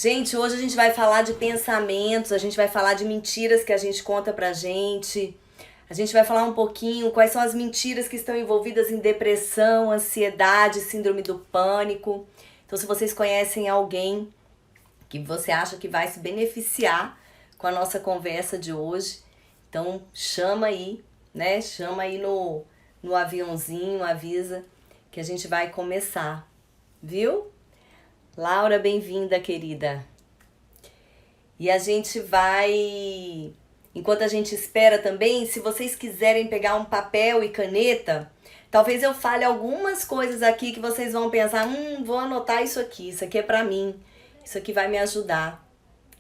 Gente, hoje a gente vai falar de pensamentos, a gente vai falar de mentiras que a gente conta pra gente. A gente vai falar um pouquinho quais são as mentiras que estão envolvidas em depressão, ansiedade, síndrome do pânico. Então, se vocês conhecem alguém que você acha que vai se beneficiar com a nossa conversa de hoje, então chama aí, né? Chama aí no aviãozinho, avisa que a gente vai começar, viu? Laura, bem-vinda, querida. E a gente vai, enquanto a gente espera também, se vocês quiserem pegar um papel e caneta, talvez eu fale algumas coisas aqui que vocês vão pensar, vou anotar isso aqui é pra mim, isso aqui vai me ajudar,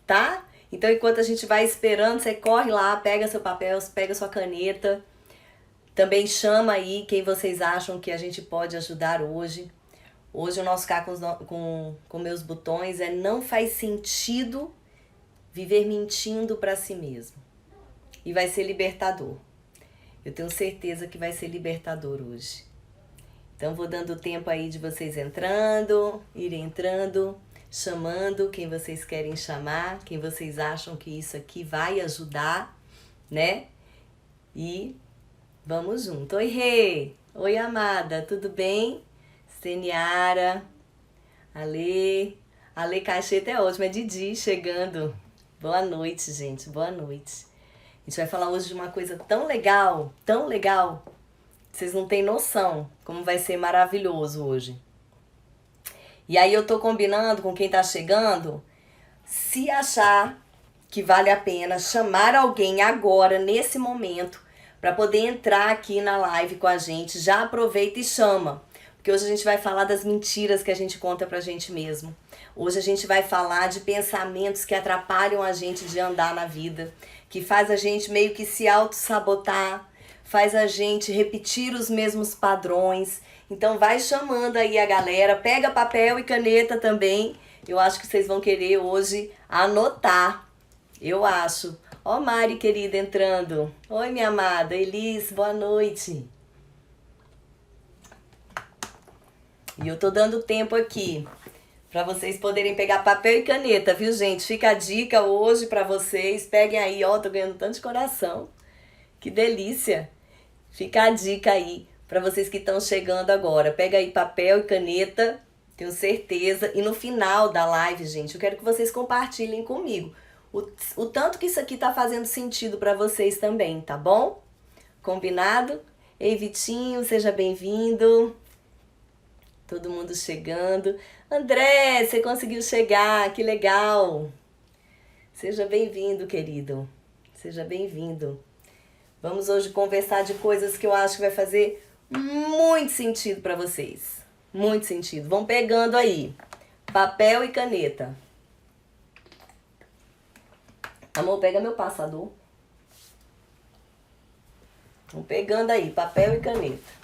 tá? Então, enquanto a gente vai esperando, você corre lá, pega seu papel, pega sua caneta, também chama aí quem vocês acham que a gente pode ajudar hoje. Hoje o nosso cá com meus botões é: não faz sentido viver mentindo pra si mesmo. E vai ser libertador. Eu tenho certeza que vai ser libertador hoje. Então vou dando tempo aí de vocês irem entrando, chamando quem vocês querem chamar, quem vocês acham que isso aqui vai ajudar, né? E vamos junto. Oi, Rê! Oi, amada, tudo bem? Seniara, Ale Cacheta é ótimo, é Didi chegando. Boa noite, gente, boa noite. A gente vai falar hoje de uma coisa tão legal, vocês não têm noção como vai ser maravilhoso hoje. E aí eu tô combinando com quem tá chegando, se achar que vale a pena chamar alguém agora, nesse momento, para poder entrar aqui na live com a gente, já aproveita e chama. Porque hoje a gente vai falar das mentiras que a gente conta pra gente mesmo. Hoje a gente vai falar de pensamentos que atrapalham a gente de andar na vida, que faz a gente meio que se auto-sabotar, faz a gente repetir os mesmos padrões. Então vai chamando aí a galera, pega papel e caneta também. Eu acho que vocês vão querer hoje anotar, eu acho. Ó, Mari querida entrando. Oi, minha amada. Elis, boa noite. E eu tô dando tempo aqui pra vocês poderem pegar papel e caneta, viu, gente? Fica a dica hoje pra vocês. Peguem aí, ó, tô ganhando tanto de coração. Que delícia. Fica a dica aí pra vocês que estão chegando agora. Pega aí papel e caneta, tenho certeza. E no final da live, gente, eu quero que vocês compartilhem comigo o tanto que isso aqui tá fazendo sentido pra vocês também, tá bom? Combinado? Ei, Vitinho, seja bem-vindo. Todo mundo chegando. André, você conseguiu chegar, que legal. Seja bem-vindo, querido. Seja bem-vindo. Vamos hoje conversar de coisas que eu acho que vai fazer muito sentido para vocês. Muito sentido. Vão pegando aí papel e caneta. Amor, pega meu passador. Vão pegando aí papel e caneta.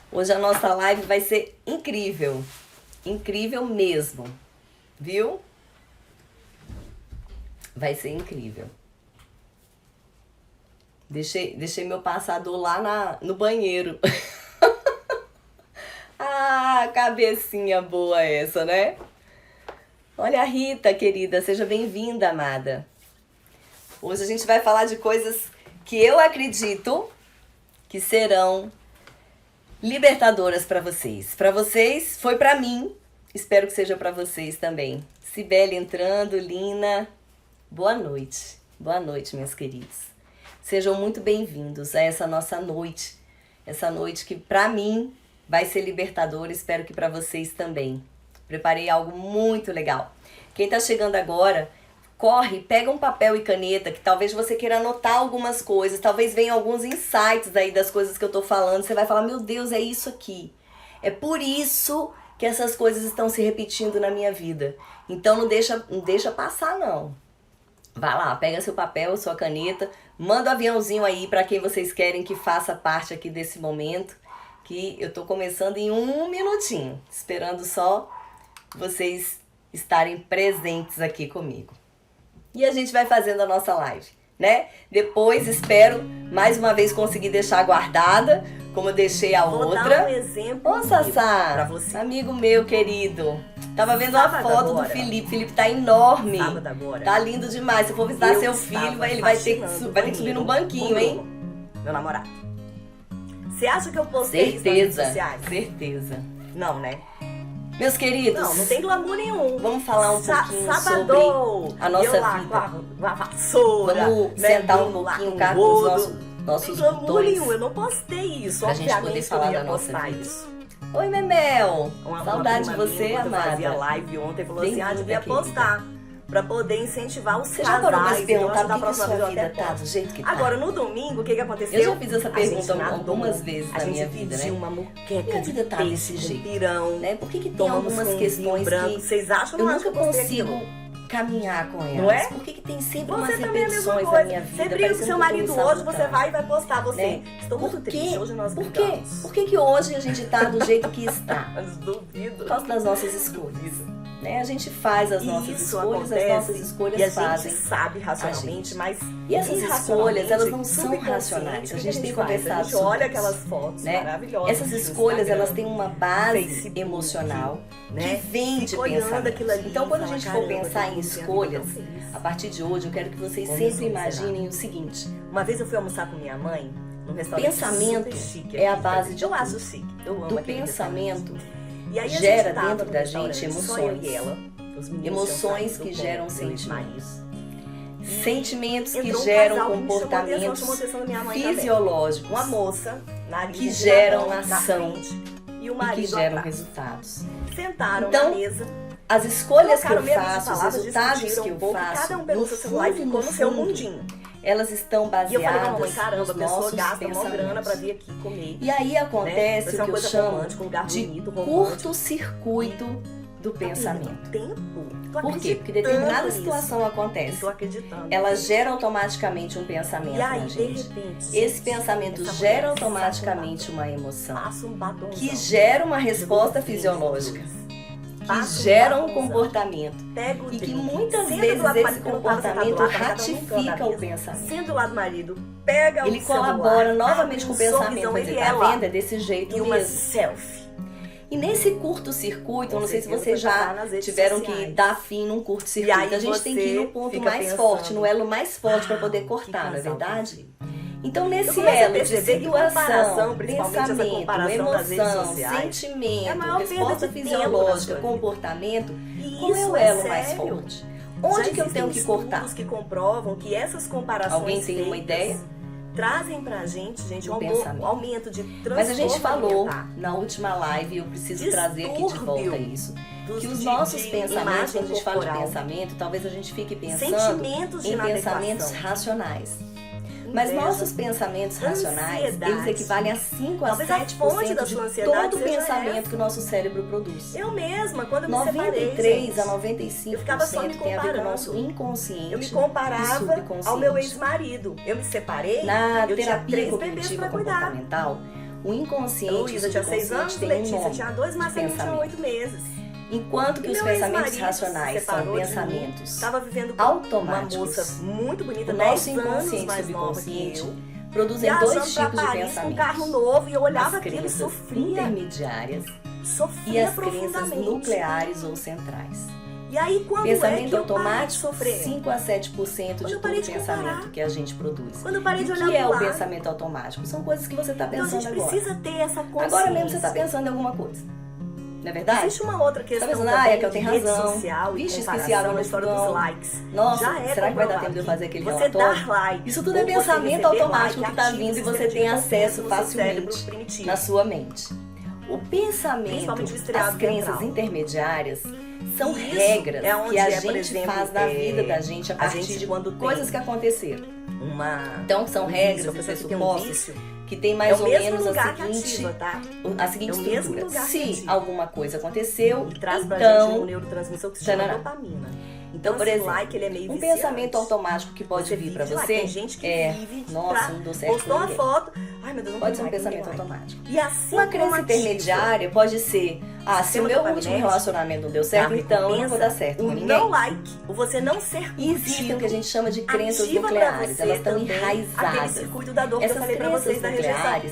Hoje a nossa live vai ser incrível. Incrível mesmo. Viu? Vai ser incrível. Deixei meu passador lá no banheiro. Ah, cabecinha boa essa, né? Olha a Rita, querida. Seja bem-vinda, amada. Hoje a gente vai falar de coisas que eu acredito que serão libertadoras para vocês. Para vocês, foi para mim. Espero que seja para vocês também. Cibele entrando, Lina. Boa noite. Boa noite, meus queridos. Sejam muito bem-vindos a essa nossa noite. Essa noite que para mim vai ser libertadora. Espero que para vocês também. Preparei algo muito legal. Quem tá chegando agora, corre, pega um papel e caneta, que talvez você queira anotar algumas coisas, talvez venham alguns insights aí das coisas que eu tô falando, você vai falar, meu Deus, é isso aqui. É por isso que essas coisas estão se repetindo na minha vida. Então não deixa passar, não. Vai lá, pega seu papel, sua caneta, manda um aviãozinho aí para quem vocês querem que faça parte aqui desse momento, que eu tô começando em 1 minutinho, esperando só vocês estarem presentes aqui comigo. E a gente vai fazendo a nossa live, né? Depois espero mais uma vez conseguir deixar guardada como eu deixei a Vou outra. dar um exemplo Ô, Sassá, pra você. amigo meu querido. Tava vendo uma Sábado foto agora. do Felipe. Felipe tá enorme. Sábado agora. Tá lindo demais. Se eu for visitar Eu seu filho, estava ele vai ter faxinando que subir num o banquinho, banheiro hein? com o Bruno, meu namorado. Você acha que eu postei isso nas redes Certeza, sociais? certeza. Não, né? Meus queridos, Não tem glamour nenhum. vamos falar um pouquinho Sábado, sobre a nossa eu lá vida. Com a vassoura. Vamos né, sentar um Bruno lá pouquinho com cá o com os rodo. nossos Não tem glamour botões. nenhum, eu não postei isso. Pra gente poder Obviamente falar eu ia da nossa postar vida. isso. Oi, Memel. Uma Saudade de prima você, minha, quando eu fazia amada. live ontem, falou Bem-vinda, assim, devia querida. postar. Pra poder incentivar os Você casais. já parou pra se então, perguntar acho que da por que a próxima sua vez eu vida até tá posto. do jeito que tá? Agora, no domingo, o que aconteceu? Eu já fiz essa A gente pergunta nadou, algumas vezes na minha vida, pediu né? uma muqueca Minha vida de tá peixe desse com jeito, pirão. Né? Por que tem Tomamos algumas com vinho questões branco. que Vocês acham eu ou não acham nunca que eu postei consigo aquilo? caminhar com elas? Não é? Por que tem sempre Você umas também é a mesma repetições na coisa. minha vida? Você briga com parecendo seu que eu tô marido me hoje, você sabotando, vai e vai postar você. né? Estou muito triste, hoje nós Por quê? brigamos. Por que hoje a gente tá do jeito que está? Mas duvido. Por causa das nossas escolhas. Né? A gente faz as nossas Isso escolhas, acontece, as nossas escolhas e a fazem. gente sabe racionalmente, mas E essas escolhas, elas não são subconsciente, racionais. A o gente tem faz? conversado A gente sobre olha isso, aquelas fotos né? maravilhosas. Essas no escolhas, Instagram, elas têm uma base Facebook, emocional né? que vem de Fica olhando aquilo ali pensamentos. Então, quando a e fala, gente for "Caramba, pensar eu em vou ter a vida escolhas, tão feliz." a partir de hoje, eu quero que vocês Como sempre sou imaginem o seguinte: Uma vez eu fui almoçar com minha mãe num restaurante pensamento super chique é a aqui, base de eu tudo. acho chique. Eu amo do aquele pensamento restaurante. E aí a gera gente tava dentro no da restaurante, gente só eu emoções. e ela, os meninos Emoções tinham que saído geram com meu sentimentos. ex-marido. Sentimentos que Entrou um geram casal que me chamou comportamentos chamou a atenção da minha mãe também. fisiológicos Uma moça, nariz que de geram latão na ação frente, e o e marido que geram atrás. resultados. Sentaram Então, na mesa, As escolhas que trocaram eu meia dúzia de faço, os palavras, resultados discutiram que eu um pouco, faço, cada um pegou no seu celular e fundo, ficou no no seu fundo, mundinho. elas estão E eu falei pra mamãe, baseadas caramba, nos a pessoa nossos gasta mó grana pensamentos. pra vir aqui comer. E aí acontece Vai ser o que uma eu coisa chamo romântica, um lugar de bonito, romântico. curto-circuito do pensamento. Tempo? Tô Por quê? Porque acreditando determinada nisso. situação acontece. Tô acreditando. Ela gera automaticamente um pensamento E aí, na de gente. repente, Esse gente, pensamento essa gera mulher automaticamente uma emoção, passa um batomzão. que gera uma resposta Eu vou fisiológica, que Passa um gera um batomzão. comportamento. Pega o E que drink, muitas senta vezes do lado do esse marido, não tava sentado comportamento lá, tava sentado num canto da ratifica o mesa. pensamento. Senta do lado do marido, pega Ele o celular, colabora novamente abre com o um pensamento, sorrisão, mas ele ele tá ela, vendo? É desse jeito e uma mesmo. selfie. E nesse curto-circuito, eu não sei se Com vocês certeza, já foi nas redes tiveram que sociais. dar fim num E curto-circuito. aí A gente tem que ir no ponto fica mais pensando, forte, no elo mais forte para poder que cortar, não é casal verdade? perfeito. Então, Eu nesse começo a elo de perceber que comparação, situação, principalmente essa pensamento, comparação nas redes emoção, sociais, é a sentimento, maior perda resposta de tempo fisiológica, na sua vida. comportamento, E qual é isso o elo é mais sério. forte? Onde Já que eu tenho que existem cortar? estudos que comprovam que essas comparações Alguém tem uma feitas ideia? trazem pra gente, Do um pensamento. aumento de transtorno Mas a gente falou alimentar, na última live, e eu preciso Distúrbio trazer aqui de volta isso. Que os nossos pensamentos, imagem quando a gente fala de corporal, pensamento, talvez a gente fique pensando sentimentos de em inadequação, pensamentos racionais. Mas inveja, nossos pensamentos racionais, ansiedade. eles equivalem a 5 a Talvez a fonte 7% da de sua ansiedade todo o seja pensamento essa. que o nosso cérebro produz. Eu mesma, quando eu me separei, 93 gente, a 95% eu ficava só me tem a ver com o comparando. nosso inconsciente eu me e comparava subconsciente. ao meu ex-marido. Eu me separei, Na eu tinha terapia 3 bebês cognitiva pra cuidar. comportamental, o inconsciente e o Luísa tinha 6 anos, subconsciente tem um Letícia nome tinha 2, Marcelinho tinha pensamento. 8 meses. Enquanto que E os meu pensamentos ex-marido racionais se são separou de mim, pensamentos Tava vivendo com uma automáticos. moça muito bonita, O 10 nosso anos inconsciente e mais nova que subconsciente eu. produzem Viajando dois pra tipos de Paris com um pensamentos. carro novo e eu olhava As aquilo e crenças sofria. intermediárias e Sofria as crenças profundamente. nucleares ou centrais. E aí, quando Pensamento é que eu parei de automático, sofrer? 5 a 7% Quando de eu todo parei o de pensamento comparar. que a gente produz. Quando eu parei E de o olhar que é pro o lado. pensamento automático? São coisas que você está Então a pensando gente agora. precisa ter essa consciência. Agora mesmo você está pensando em alguma coisa. Não é verdade? Existe uma outra Tá questão pensando, também é que eu de tenho rede razão. social e Vixe, esqueci a comparação hora na do história dos fogão. likes. Nossa, Já é será que vai dar comprovado tempo de eu fazer aquele você relatório? dar like, Isso tudo é ou você pensamento receber automático like, que está ativa vindo e o você sistema de tem confiança acesso no seu cérebro facilmente primitivo. na sua mente. O pensamento, Principalmente o estriado as crenças ventral. intermediárias são Isso regras é onde que a por gente exemplo, faz na vida da gente a a partir gente de quando tem coisas que aconteceram. uma Então são um regras vício, e a pessoa que tem um pressupostos vício, que tem é mais o ou mesmo menos lugar que a seguinte ativa, tá? estrutura. mesmo lugar que Se ativa. alguma coisa aconteceu, E traz pra gente um então neurotransmissor que se chama Tanana. dopamina. Então, por esse exemplo, like, ele é meio um viciante. pensamento automático que pode Você vir pra vive lá, você tem gente que é, vive nossa, não deu certo postou com uma ninguém. foto, ai meu Deus, não Pode tem ser um like, não pensamento tem like. automático. E assim Uma como crença ativa intermediária pode ser, se o sistema meu último dopaminérgico, relacionamento não deu certo, da então eu não vou recompensa, dar certo com o ninguém. não like, o você não ser E existem o que a gente chama de crenças ativa pra nucleares, você elas estão também aquele enraizadas. circuito da dor que eu Essas falei pra crenças vocês da rejeição. nucleares,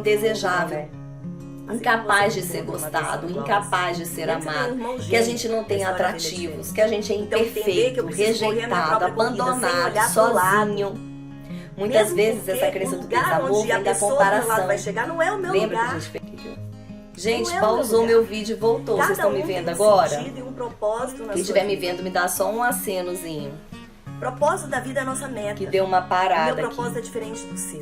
não desejável. né? Incapaz de Assim, ser você gostado, igual incapaz assim. de ser Dentro de um amado, irmão que a gêmeo, gente não tem a história dele é atrativos, diferente. que a gente é Então, entender que imperfeito, eu preciso correr a minha rejeitado, própria corrida sem abandonado, olhar pro sozinho. Muitas Mesmo vezes porque essa crença o do lugar desamor onde a vem da pessoa do meu lado comparação. vai chegar não é o meu Lembra que a lugar. gente fez? Gente, Não é o pausou meu meu lugar. vídeo e voltou. Vocês Cada estão me um vendo tem um agora? sentido e um propósito na Quem sua estiver me vida. vendo, me dá só um acenozinho. O propósito da vida é a nossa meta. Que deu uma O meu parada propósito aqui. é diferente do seu.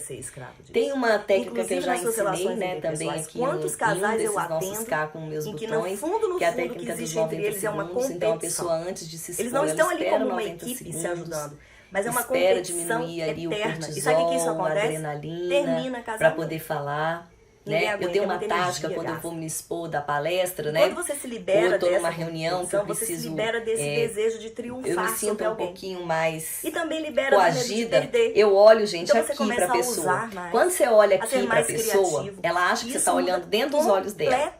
ser escravo disso. Tem uma técnica Inclusive, que eu já nas suas ensinei, relações né, também interpessoais, aqui quantos casais eu desses nossos atendo cá com meus em que botões, no fundo que é a que técnica dos existe entre 90 eles é uma segundos. Então a competição. pessoa antes de se expor, Eles não estão ela ali espera como uma 90 equipe se segundos, ajudando, mas é uma espera competição diminuir ali o eterna. cortisol, E sabe o que isso a acontece? adrenalina, Termina para casamento. poder falar. né? aguenta, Eu tenho é uma muita tática energia quando eu gasta. vou me expor da palestra, né? Quando você se libera Ou eu tô numa dessa reunião que eu você se preciso, libera desse desejo de eu triunfar me sinto sobre um alguém. pouquinho mais E também libera do medo de coagida, perder. eu olho, gente, Então você aqui pra começa a pessoa. usar mais, Quando você olha a ser aqui pra mais pessoa, criativo. ela acha que E você isso tá muda olhando dentro dos olhos dela.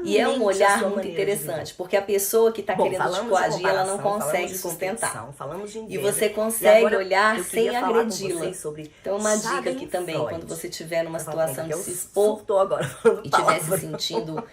E é um completamente a olhar sua muito maneira de viver. interessante, porque a pessoa que tá Bom, querendo te falamos de coagir, ela não comparação, consegue falamos de sustentar. competição, falamos de E inveja. você E consegue agora olhar eu sem queria falar com agredi-la. vocês sobre Então, uma dica aqui Schadenfreude. também, quando você estiver numa Eu falo, situação de eu se expor surtou agora falando e estiver se palavra. sentindo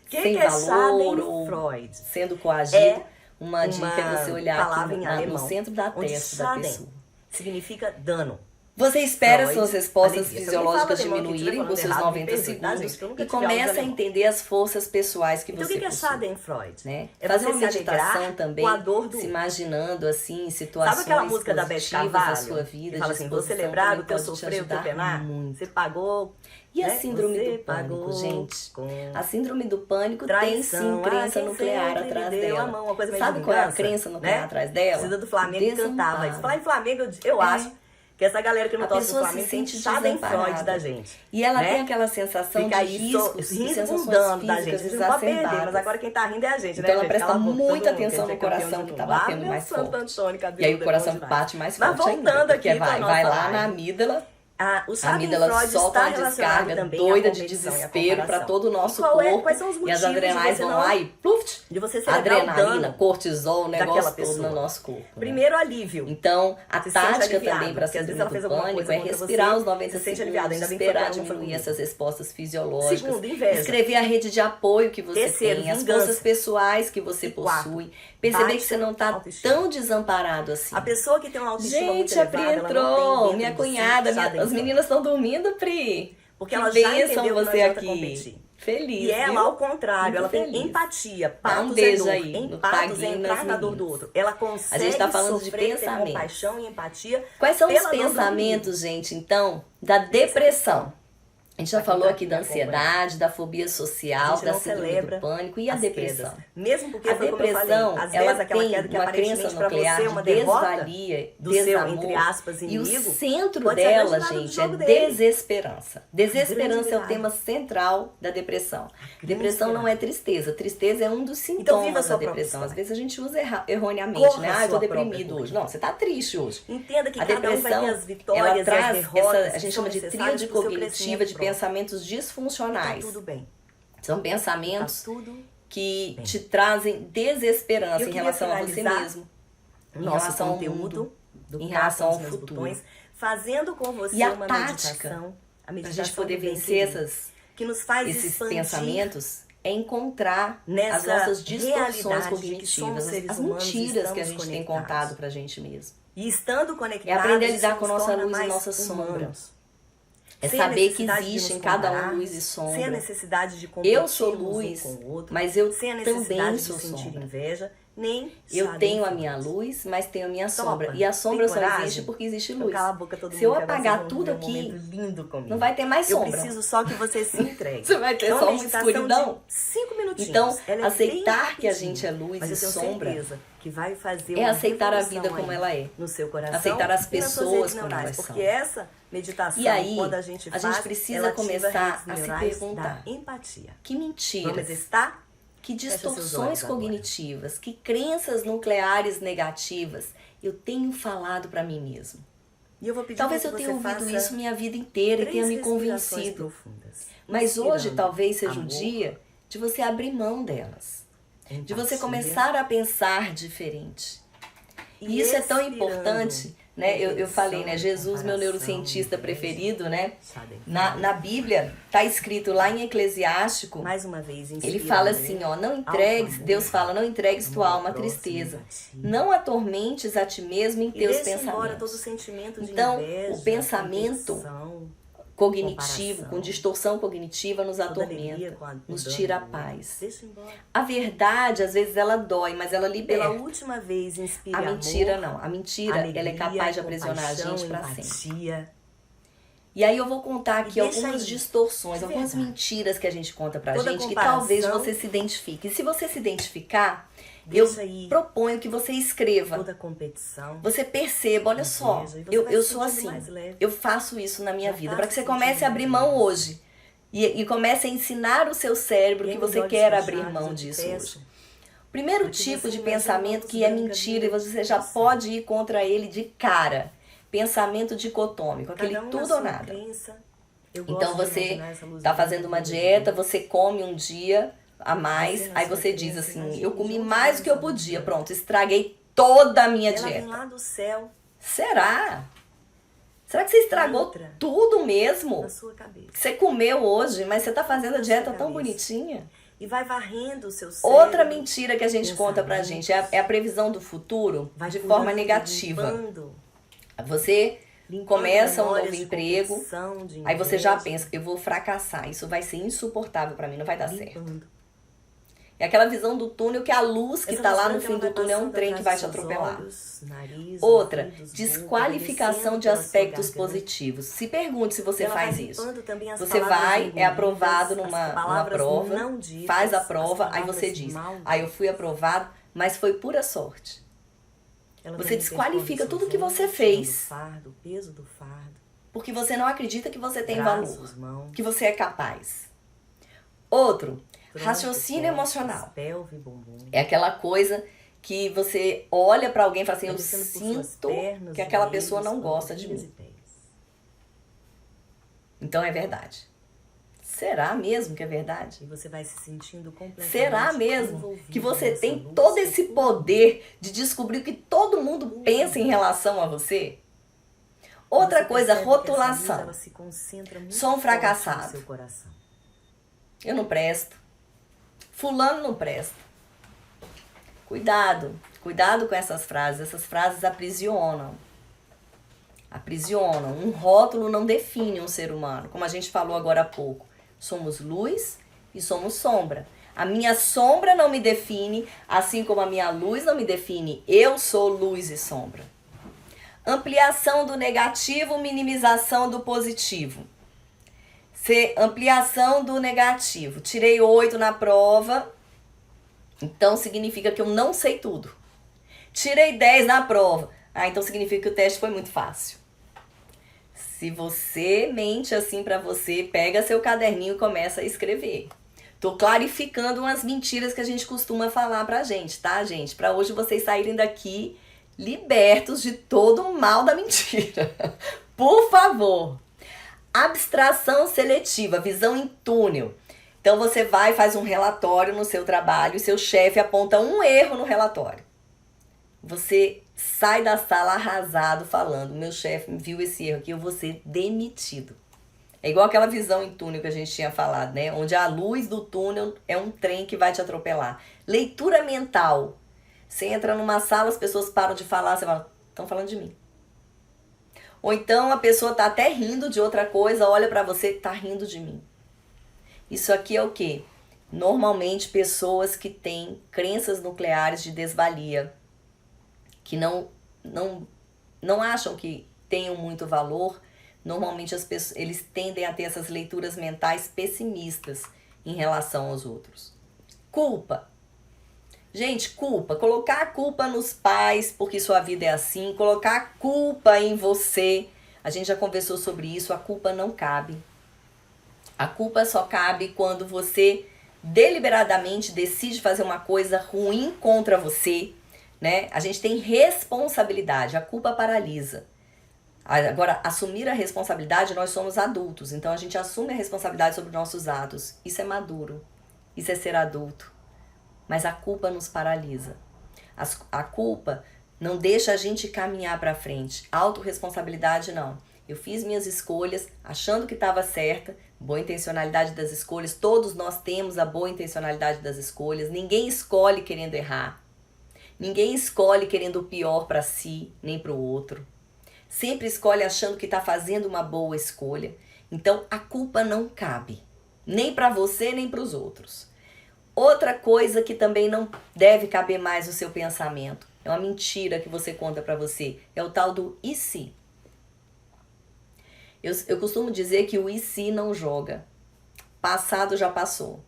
Que sem é valor ou Schadenfreude? sendo coagido, uma dica é Uma você olhar palavra aqui em no alemão, centro da onde testa da Schaden pessoa. significa dano. Você espera Freud, suas respostas alegria. fisiológicas Se eu não me falo alemão, diminuírem por que seus estiver falando 90 errado, me perdoe, tá, segundos gente? Que eu nunca e tive aula de começa a alemão. entender as forças pessoais que Então, o você que é possui. Schadenfreude? Né? É Fazer você uma se meditação alegrar também, com a dor do se outro. imaginando assim situações Sabe aquela música da Beth positivas Carvalho? da sua vida, Que fala de assim, vou disposição, celebrar também o teu pode te sofrer, o teu ajudar penar. muito. Você pagou. E a né? síndrome Você do pânico, pagou gente? com A síndrome do pânico tem traição. sim crença Quem nuclear sempre atrás me deu a dela. mão, uma coisa meio Sabe de qual é a vingança, crença nuclear né? atrás dela? Cida do Flamengo cantava isso. Falar em Flamengo, eu É. acho que essa galera que não A torce pro pessoa se Flamengo tem sente Schadenfreude desamparada. da gente. E ela né? tem aquela sensação Fica de aí riscos e sensações riscundando da físicas gente. A gente não pode perder, mas exacerbadas. agora quem tá rindo é a gente, Então né, ela gente? presta Cala a boca, muita todo mundo, atenção que a no gente é campeão coração de que novo. tá batendo meu mais Santo forte. Antônio, E aí cabelo o coração bom demais. bate mais Mas forte ainda, voltando porque aqui pra vai nossa lá live. na amígdala. O A amígdala Schadenfreude solta está uma relacionado descarga também doida à de competição e à desespero para comparação. todo o nosso E corpo. quais são os E as motivos de adrenais você vão não- lá e pluft, de você celebrar o adrenalina, dano cortisol, o daquela negócio todo pessoa. no nosso corpo. né? Primeiro, alívio. Então, a Você se sente tática aliviado, também para porque às vezes síndrome ela do fez alguma pânico coisa é contra respirar você, os 90 você se sente segundos, aliviado, ainda bem que foi esperar pra um, foi diminuir comigo. essas respostas fisiológicas, Segundo, inveja. escrever a rede de apoio que você Terceiro, tem, as vingança. forças pessoais que você E quarto, possui, perceber que você não baixa está autoestima. tão desamparado assim. A pessoa que tem uma autoestima muito Gente, a Pri elevada, ela não entrou, tem minha dentro de si cunhada, as Schadenfreude. meninas estão dormindo, Pri. Porque Que ela já bênção entendeu que não você adianta aqui. competir. Feliz, E ela, viu? ao contrário, Muito ela tem feliz. empatia. Dá Patos um beijo é dor. aí, no Em patos é taguinho entrar nas na dor do meninas. outro. Ela consegue A gente tá falando de sofrer, ter pensamentos. compaixão e empatia. Quais são os pela dor do pensamentos, gente, então, da depressão? A gente já Aqui falou tá aqui da me acompanhando. ansiedade, da fobia A social, gente da não síndrome celebra do pânico e a as depressão. quedas. Mesmo porque A foi como eu depressão, falei, às ela vezes aquela tem queda que uma crença aparentemente pra nuclear você é de uma derrota desvalia, do seu, desamor, entre aspas, e o inimigo, centro pode ser a dela, grande virada do gente, é jogo dele. desesperança. Desesperança é o virada. tema central da depressão. grande Depressão não virada. é tristeza. Tristeza é um dos Então, viva a sintomas sua da própria depressão. Às história. vezes a gente usa erroneamente, Corra né? a Ah, eu tô sua própria deprimido corrida. hoje. Não, você tá triste hoje. Entenda que A cada um vai ter depressão, as vitórias ela e as traz derrotas essa, a que gente são chama de necessárias tríade pro seu cognitiva crescimento de próprio. pensamentos Tá disfuncionais. tudo bem. São Tá pensamentos tudo que bem. te trazem desesperança Eu em queria relação a você finalizar mesmo, em nosso relação ao conteúdo mundo, do em Papo relação nos ao Meus futuro. Botões, fazendo com você E a uma tática meditação, a Pra meditação gente poder do bem vencer querido, essas, que nos faz esses expandir pensamentos é encontrar nessa as nossas distorções realidade de que somos cognitivas, seres as humanos e mentiras que a estamos gente tem conectados. contado pra gente mesmo. E estando É conectados, aprender a lidar isso com nos nossa torna luz e mais nossa sombra. humanos. É Sem a saber que necessidade de existe nos em cada um comparar, luz e sem a sombra. necessidade de Eu sou competirmos luz, um com o outro, mas eu sem a também necessidade sou de sentir sombra. inveja, nem Eu tenho a Schadenfreude. minha luz, mas tenho a minha Topa. sombra. E a sombra Tem só coragem? existe porque existe Então, luz. cala a boca todo Se mundo, eu que agora apagar vocês vão tudo viver um aqui, momento lindo comigo. não vai ter mais Eu sombra. preciso só que você se entregue. Você vai ter É uma só uma meditação escuridão. de 5 minutinhos. Então, Ela é aceitar bem que a rapidinho, gente é luz mas e eu tenho sombra certeza que vai fazer é uma aceitar a revolução vida como aí ela é. no seu coração Aceitar as e nas suas pessoas redes como neurais, elas porque são. essa meditação, E aí, quando a gente faz, precisa ela ativa começar redes a se neurais perguntar. da empatia. Que Vamos mentiras, exercitar? que Fecha seus distorções olhos agora. cognitivas, que crenças nucleares negativas eu tenho falado pra mim mesmo. E eu vou pedir Talvez que eu você tenha ouvido faça isso minha vida inteira e 3 tenha me respirações convencido. profundas. Mas hoje Inspirando talvez seja o amor, dia de você abrir mão delas. De você empatia, começar a pensar diferente. E isso é tão expirando importante, né? Eu falei, né? comparação, Jesus, meu neurocientista inveja, preferido, né? Schadenfreude. Na Bíblia, tá escrito lá em Eclesiástico, Mais uma vez, ele inspira fala amor, assim, ó, não entregues, amor, Deus fala, não entregues tua amor alma à próximo, tristeza. empatia. Não atormentes a ti mesmo em E teus deixa embora todo pensamentos. sentimento de Então, inveja, o pensamento competição, cognitivo, comparação, com distorção cognitiva, nos toda alegria atormenta, com a nos dor tira a do outro. paz. Deixa embora. A verdade, às vezes, ela dói, mas ela Pela liberta. última vez, inspire A mentira amor, não. A mentira, alegria, ela é capaz de aprisionar a compaixão, gente pra sempre. empatia. E aí eu vou contar aqui E deixa algumas aí, distorções, de algumas verdade. mentiras que a gente conta pra Toda gente que comparação- talvez você se identifique. E se você se identificar, Deixa eu aí proponho que você escreva. toda a competição. Você perceba, olha só, Inveja, e você vai eu se sou sentindo assim, mais leve. eu faço isso na minha Já vida, tá para que se você comece sentindo a abrir mais mão leve. hoje. E comece a ensinar o seu cérebro E que aí, você olhos quer abrir fechados, mão eu te disso peço hoje. Primeiro para que tipo você de imagine pensamento luz que é branca mentira e vindo você de já você. pode ir contra ele de cara. Pensamento dicotômico, aquele Cada um na tudo ou sua nada. crença. Eu Então gosto de você imaginar essa luz está branca fazendo uma vinda de dieta, Deus. você come um dia a mais, Você na aí sua você diz crença, assim, imagine eu de comi onde mais vem do que eu essa luz podia, branca. pronto, estraguei toda a minha E ela vem dieta. lá do céu, Será? Será que você estragou outra tudo mesmo? na sua cabeça. Que você comeu hoje, mas você está fazendo a Na dieta sua tão cabeça. bonitinha? E vai varrendo o seu Outra cérebro, mentira que a gente conta pra gente é a previsão do futuro vai de curando, forma negativa. limpando Você começa um memórias novo de emprego, competição, de aí você já inveja, pensa, eu vou fracassar, isso vai ser insuportável pra mim, não vai dar certo. limpando. É aquela visão do túnel que a luz que Essa tá luz lá no branca, fim ela vai do túnel é um passando trem que atrás vai dos te seus atropelar. olhos, nariz, Outra, ouvidos, boca, desqualificação descendo de pela sua aspectos garganta. positivos. Se pergunte se você Ela vai faz isso. limpando também as Você palavras vai, é engolidas, aprovado as numa palavras prova, não ditas, faz a as prova, aí você palavras diz, malditas. eu fui aprovado, mas foi pura sorte. Ela Você também desqualifica percorre tudo seus que você ombros, fez. tirando o fardo, o peso do fardo, Porque você não acredita que você tem braços, valor, mãos, que você é capaz. Outro, tronco, raciocínio costas, emocional. pelve, bumbum. É aquela coisa que você olha pra alguém e fala assim, eu Descendo por suas sinto pernas, que aquela joelhos, pessoa não gosta de panturrilhas mim. e pés. Então é verdade. Será mesmo que é verdade? E você vai se sentindo completamente Será mesmo envolvido que você nessa tem luz todo esse profunda. poder de descobrir o que todo mundo pensa em relação a você? Outra Você coisa, percebe que essa luz, rotulação. ela se concentra muito Sou um forte fracassado. no seu coração. Eu não presto. Fulano não presta. Cuidado. Cuidado com essas frases. Essas frases aprisionam. Aprisionam. Um rótulo não define um ser humano. Como a gente falou agora há pouco. Somos luz e somos sombra. A minha sombra não me define, assim como a minha luz não me define. Eu sou luz e sombra. Ampliação do negativo, minimização do positivo. Ampliação do negativo. Tirei 8 na prova, então significa que eu não sei tudo. Tirei 10 na prova, então significa que o teste foi muito fácil. Se você mente assim pra você, pega seu caderninho e começa a escrever. Tô clarificando umas mentiras que a gente costuma falar pra gente, tá, gente? Pra hoje vocês saírem daqui libertos de todo o mal da mentira. Por favor. Abstração seletiva, visão em túnel. Então você vai e faz um relatório no seu trabalho e seu chefe aponta um erro no relatório. Você sai da sala arrasado falando, meu chefe viu esse erro aqui, eu vou ser demitido. É igual aquela visão em túnel que a gente tinha falado, né? Onde a luz do túnel é um trem que vai te atropelar. Leitura mental. Você entra numa sala, as pessoas param de falar, você fala, estão falando de mim. Ou então a pessoa tá até rindo de outra coisa, olha pra você, tá rindo de mim. Isso aqui é o quê? Normalmente pessoas que têm crenças nucleares de desvalia, que não acham que tenham muito valor. Normalmente eles tendem a ter essas leituras mentais pessimistas em relação aos outros. Culpa. Gente, culpa. Colocar a culpa nos pais porque sua vida é assim. Colocar a culpa em você. A gente já conversou sobre isso. A culpa não cabe. A culpa só cabe quando você deliberadamente decide fazer uma coisa ruim contra você, né? A gente tem responsabilidade. A culpa paralisa. Agora, assumir a responsabilidade, nós somos adultos. Então, a gente assume a responsabilidade sobre nossos atos. Isso é maduro. Isso é ser adulto. Mas a culpa nos paralisa. A culpa não deixa a gente caminhar para frente. Autorresponsabilidade não. Eu fiz minhas escolhas achando que estava certa. Boa intencionalidade das escolhas. Todos nós temos a boa intencionalidade das escolhas. Ninguém escolhe querendo errar. Ninguém escolhe querendo o pior para si, nem para o outro. Sempre escolhe achando que está fazendo uma boa escolha. Então, a culpa não cabe. Nem para você, nem para os outros. Outra coisa que também não deve caber mais no seu pensamento, é uma mentira que você conta para você, é o tal do e se. Eu costumo dizer que o e se não joga. Passado já passou.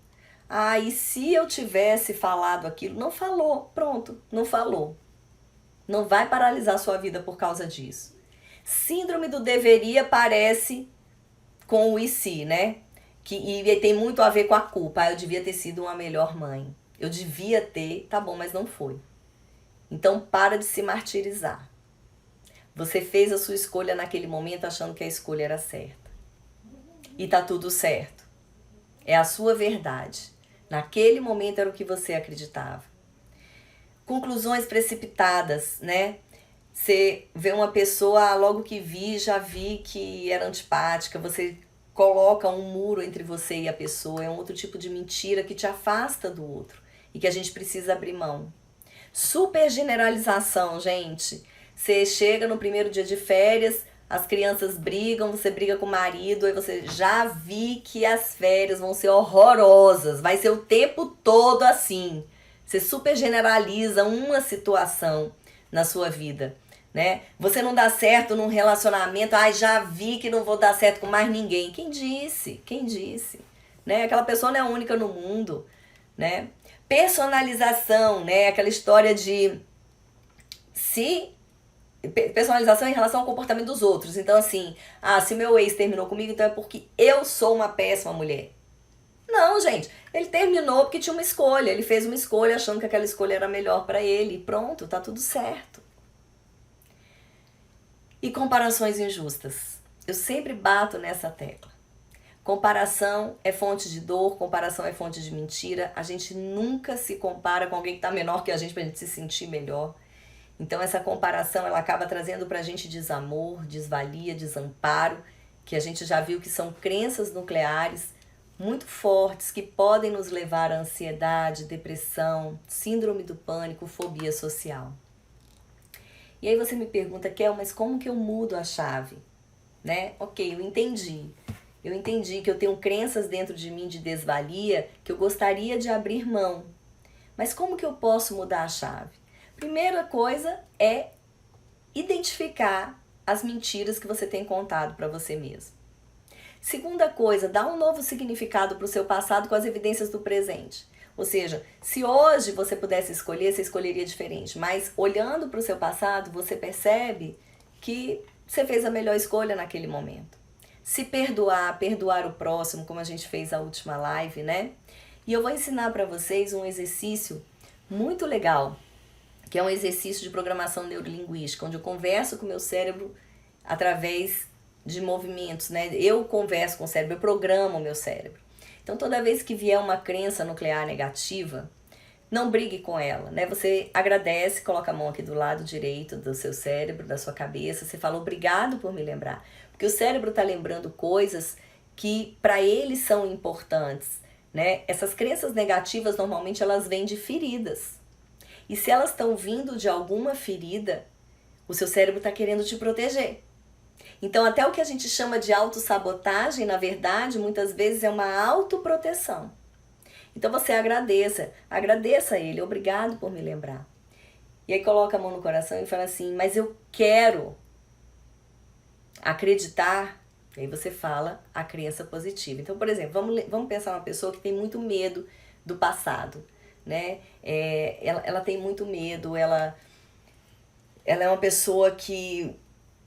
Ah, e se eu tivesse falado aquilo? Não falou, pronto, não falou. Não vai paralisar sua vida por causa disso. Síndrome do deveria parece com o e se, né? E tem muito a ver com a culpa. Ah, eu devia ter sido uma melhor mãe. Eu devia ter, tá bom, mas não foi. Então para de se martirizar. Você fez a sua escolha naquele momento achando que a escolha era certa. E tá tudo certo. É a sua verdade. Naquele momento era o que você acreditava. Conclusões precipitadas, né? Você vê uma pessoa, logo que já vi que era antipática, você coloca um muro entre você e a pessoa, é um outro tipo de mentira que te afasta do outro e que a gente precisa abrir mão. Super generalização, gente. Você chega no primeiro dia de férias, as crianças brigam, você briga com o marido, aí você já vi que as férias vão ser horrorosas, vai ser o tempo todo assim. Você super generaliza uma situação na sua vida, né? Você não dá certo num relacionamento, ai, já vi que não vou dar certo com mais ninguém. Quem disse? Quem disse? Né? Aquela pessoa não é única no mundo, né? Personalização, né? Aquela história de personalização em relação ao comportamento dos outros. Então, assim, se meu ex terminou comigo, então é porque eu sou uma péssima mulher. Não, gente. Ele terminou porque tinha uma escolha. Ele fez uma escolha achando que aquela escolha era melhor pra ele. E pronto, tá tudo certo. E comparações injustas. Eu sempre bato nessa tecla. Comparação é fonte de dor, comparação é fonte de mentira. A gente nunca se compara com alguém que está menor que a gente pra gente se sentir melhor. Então essa comparação ela acaba trazendo pra gente desamor, desvalia, desamparo, que a gente já viu que são crenças nucleares muito fortes que podem nos levar à ansiedade, depressão, síndrome do pânico, fobia social. E aí você me pergunta, Kel, mas como que eu mudo a chave? Né? Ok, eu entendi. Eu entendi que eu tenho crenças dentro de mim de desvalia que eu gostaria de abrir mão. Mas como que eu posso mudar a chave? Primeira coisa é identificar as mentiras que você tem contado para você mesmo. Segunda coisa, dá um novo significado para o seu passado com as evidências do presente. Ou seja, se hoje você pudesse escolher, você escolheria diferente. Mas olhando para o seu passado, você percebe que você fez a melhor escolha naquele momento. Se perdoar, perdoar o próximo, como a gente fez a última live, né? E eu vou ensinar para vocês um exercício muito legal, que é um exercício de programação neurolinguística, onde eu converso com o meu cérebro através de movimentos, né? Eu converso com o cérebro, eu programo o meu cérebro. Então, toda vez que vier uma crença nuclear negativa, não brigue com ela, né? Você agradece, coloca a mão aqui do lado direito do seu cérebro, da sua cabeça, você fala obrigado por me lembrar. Porque o cérebro está lembrando coisas que para ele são importantes, né? Essas crenças negativas, normalmente, elas vêm de feridas. E se elas estão vindo de alguma ferida, o seu cérebro está querendo te proteger. Então, até o que a gente chama de autossabotagem, na verdade, muitas vezes é uma autoproteção. Então, você agradeça a ele, obrigado por me lembrar. E aí coloca a mão no coração e fala assim, mas eu quero acreditar. E aí você fala a crença positiva. Então, por exemplo, vamos pensar uma pessoa que tem muito medo do passado, né? Ela tem muito medo, ela é uma pessoa que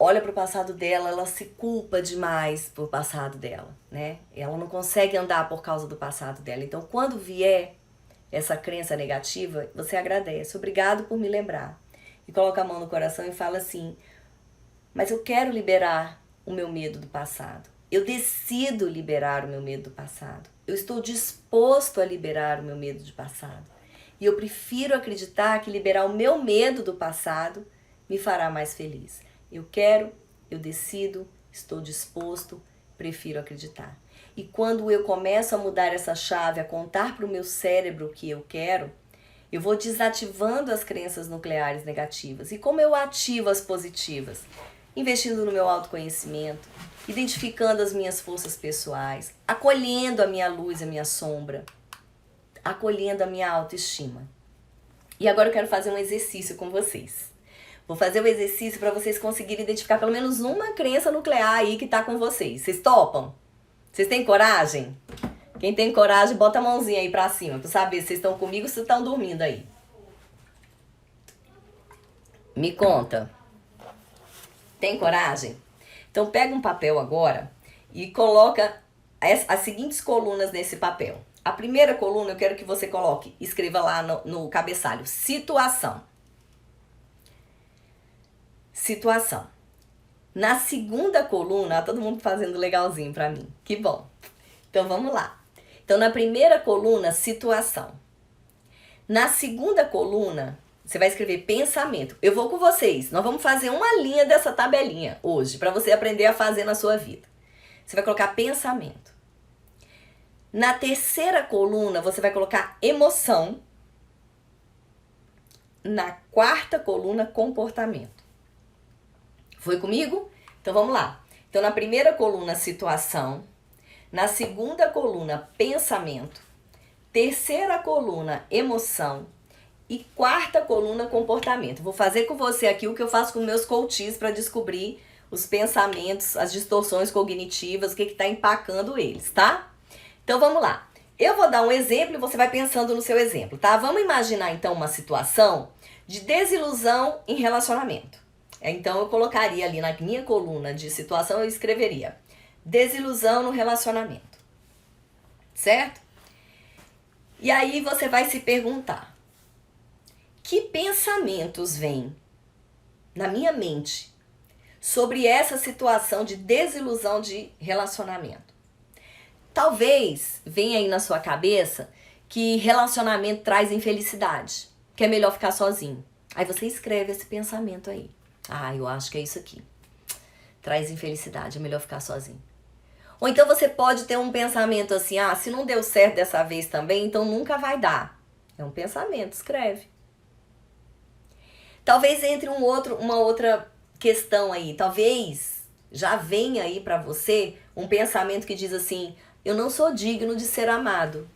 olha para o passado dela, ela se culpa demais por passado dela, né? Ela não consegue andar por causa do passado dela. Então, quando vier essa crença negativa, você agradece. Obrigado por me lembrar. E coloca a mão no coração e fala assim, mas eu quero liberar o meu medo do passado. Eu decido liberar o meu medo do passado. Eu estou disposto a liberar o meu medo do passado. E eu prefiro acreditar que liberar o meu medo do passado me fará mais feliz. Eu quero, eu decido, estou disposto, prefiro acreditar. E quando eu começo a mudar essa chave, a contar para o meu cérebro o que eu quero, eu vou desativando as crenças nucleares negativas. E como eu ativo as positivas? Investindo no meu autoconhecimento, identificando as minhas forças pessoais, acolhendo a minha luz e a minha sombra, acolhendo a minha autoestima. E agora eu quero fazer um exercício com vocês. Vou fazer o exercício para vocês conseguirem identificar pelo menos uma crença nuclear aí que tá com vocês. Vocês topam? Vocês têm coragem? Quem tem coragem, bota a mãozinha aí pra cima, pra saber se vocês estão comigo ou se estão dormindo aí. Me conta. Tem coragem? Então pega um papel agora e coloca as seguintes colunas nesse papel. A primeira coluna eu quero que você coloque, escreva lá no cabeçalho, situação. Situação. Na segunda coluna, todo mundo fazendo legalzinho pra mim, que bom. Então vamos lá. Então na primeira coluna, situação. Na segunda coluna, você vai escrever pensamento. Eu vou com vocês, nós vamos fazer uma linha dessa tabelinha hoje, pra você aprender a fazer na sua vida. Você vai colocar pensamento. Na terceira coluna, você vai colocar emoção. Na quarta coluna, comportamento. Foi comigo? Então vamos lá. Então na primeira coluna, situação. Na segunda coluna, pensamento. Terceira coluna, emoção. E quarta coluna, comportamento. Vou fazer com você aqui o que eu faço com meus coaches para descobrir os pensamentos, as distorções cognitivas, o que está empacando eles, tá? Então vamos lá. Eu vou dar um exemplo e você vai pensando no seu exemplo, tá? Vamos imaginar então uma situação de desilusão em relacionamento. Então eu colocaria ali na minha coluna de situação, eu escreveria desilusão no relacionamento, certo? E aí você vai se perguntar, que pensamentos vêm na minha mente sobre essa situação de desilusão de relacionamento? Talvez venha aí na sua cabeça que relacionamento traz infelicidade, que é melhor ficar sozinho. Aí você escreve esse pensamento aí. Ah, eu acho que é isso aqui. Traz infelicidade, é melhor ficar sozinho. Ou então você pode ter um pensamento assim, ah, se não deu certo dessa vez também, então nunca vai dar. É um pensamento, escreve. Talvez entre uma outra questão aí, talvez já venha aí pra você um pensamento que diz assim, eu não sou digno de ser amado.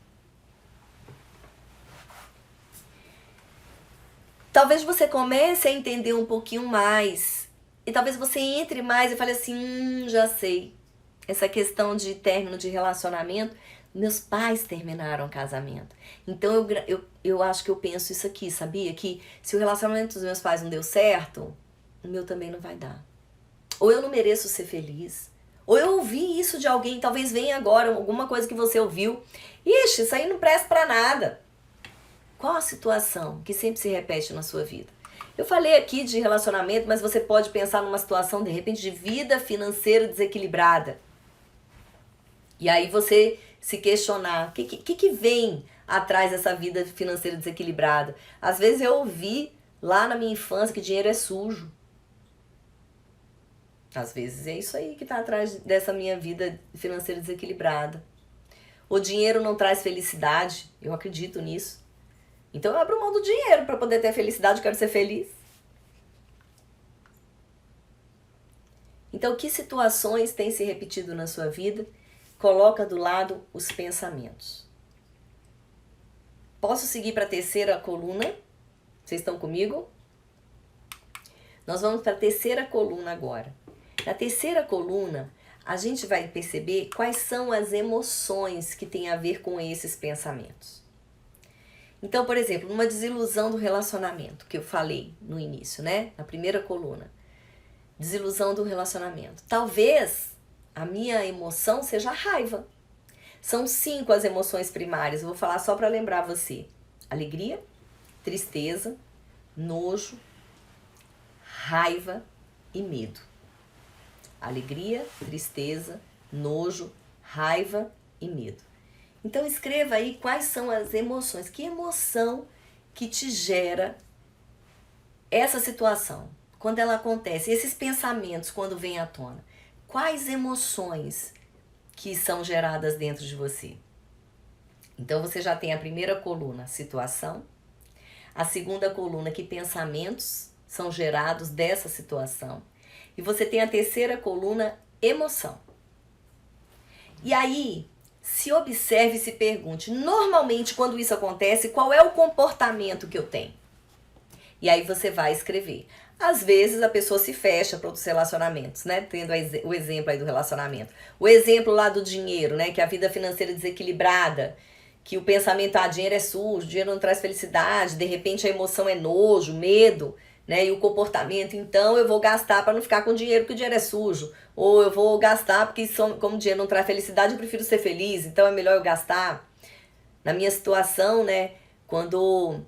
Talvez você comece a entender um pouquinho mais. E talvez você entre mais e fale assim, já sei. Essa questão de término de relacionamento, meus pais terminaram o casamento. Então eu acho que eu penso isso aqui, sabia? Que se o relacionamento dos meus pais não deu certo, o meu também não vai dar. Ou eu não mereço ser feliz. Ou eu ouvi isso de alguém, talvez venha agora alguma coisa que você ouviu. Ixi, isso aí não presta pra nada. Qual a situação que sempre se repete na sua vida? Eu falei aqui de relacionamento, mas você pode pensar numa situação, de repente, de vida financeira desequilibrada. E aí você se questionar, o que vem atrás dessa vida financeira desequilibrada? Às vezes eu ouvi lá na minha infância que dinheiro é sujo. Às vezes é isso aí que está atrás dessa minha vida financeira desequilibrada. O dinheiro não traz felicidade, eu acredito nisso. Então eu abro mão do dinheiro para poder ter felicidade, eu quero ser feliz. Então que situações têm se repetido na sua vida? Coloca do lado os pensamentos. Posso seguir para a terceira coluna? Vocês estão comigo? Nós vamos para a terceira coluna agora. Na terceira coluna, a gente vai perceber quais são as emoções que têm a ver com esses pensamentos. Então, por exemplo, numa desilusão do relacionamento, que eu falei no início, né? Na primeira coluna. Desilusão do relacionamento. Talvez a minha emoção seja a raiva. São 5 as emoções primárias. Eu vou falar só para lembrar você. Alegria, tristeza, nojo, raiva e medo. Alegria, tristeza, nojo, raiva e medo. Então escreva aí quais são as emoções. Que emoção que te gera essa situação? Quando ela acontece, esses pensamentos quando vêm à tona. Quais emoções que são geradas dentro de você? Então você já tem a primeira coluna, situação. A segunda coluna, que pensamentos são gerados dessa situação. E você tem a terceira coluna, emoção. E aí, se observe e se pergunte, normalmente quando isso acontece, qual é o comportamento que eu tenho? E aí você vai escrever. Às vezes a pessoa se fecha para outros relacionamentos, né? Tendo o exemplo aí do relacionamento. O exemplo lá do dinheiro, né? Que a vida financeira desequilibrada, que o pensamento, dinheiro é sujo, dinheiro não traz felicidade, de repente a emoção é nojo, medo, né? E o comportamento, então eu vou gastar para não ficar com dinheiro porque o dinheiro é sujo. Ou eu vou gastar porque como o dinheiro não traz felicidade, eu prefiro ser feliz, então é melhor eu gastar. Na minha situação, né? Quando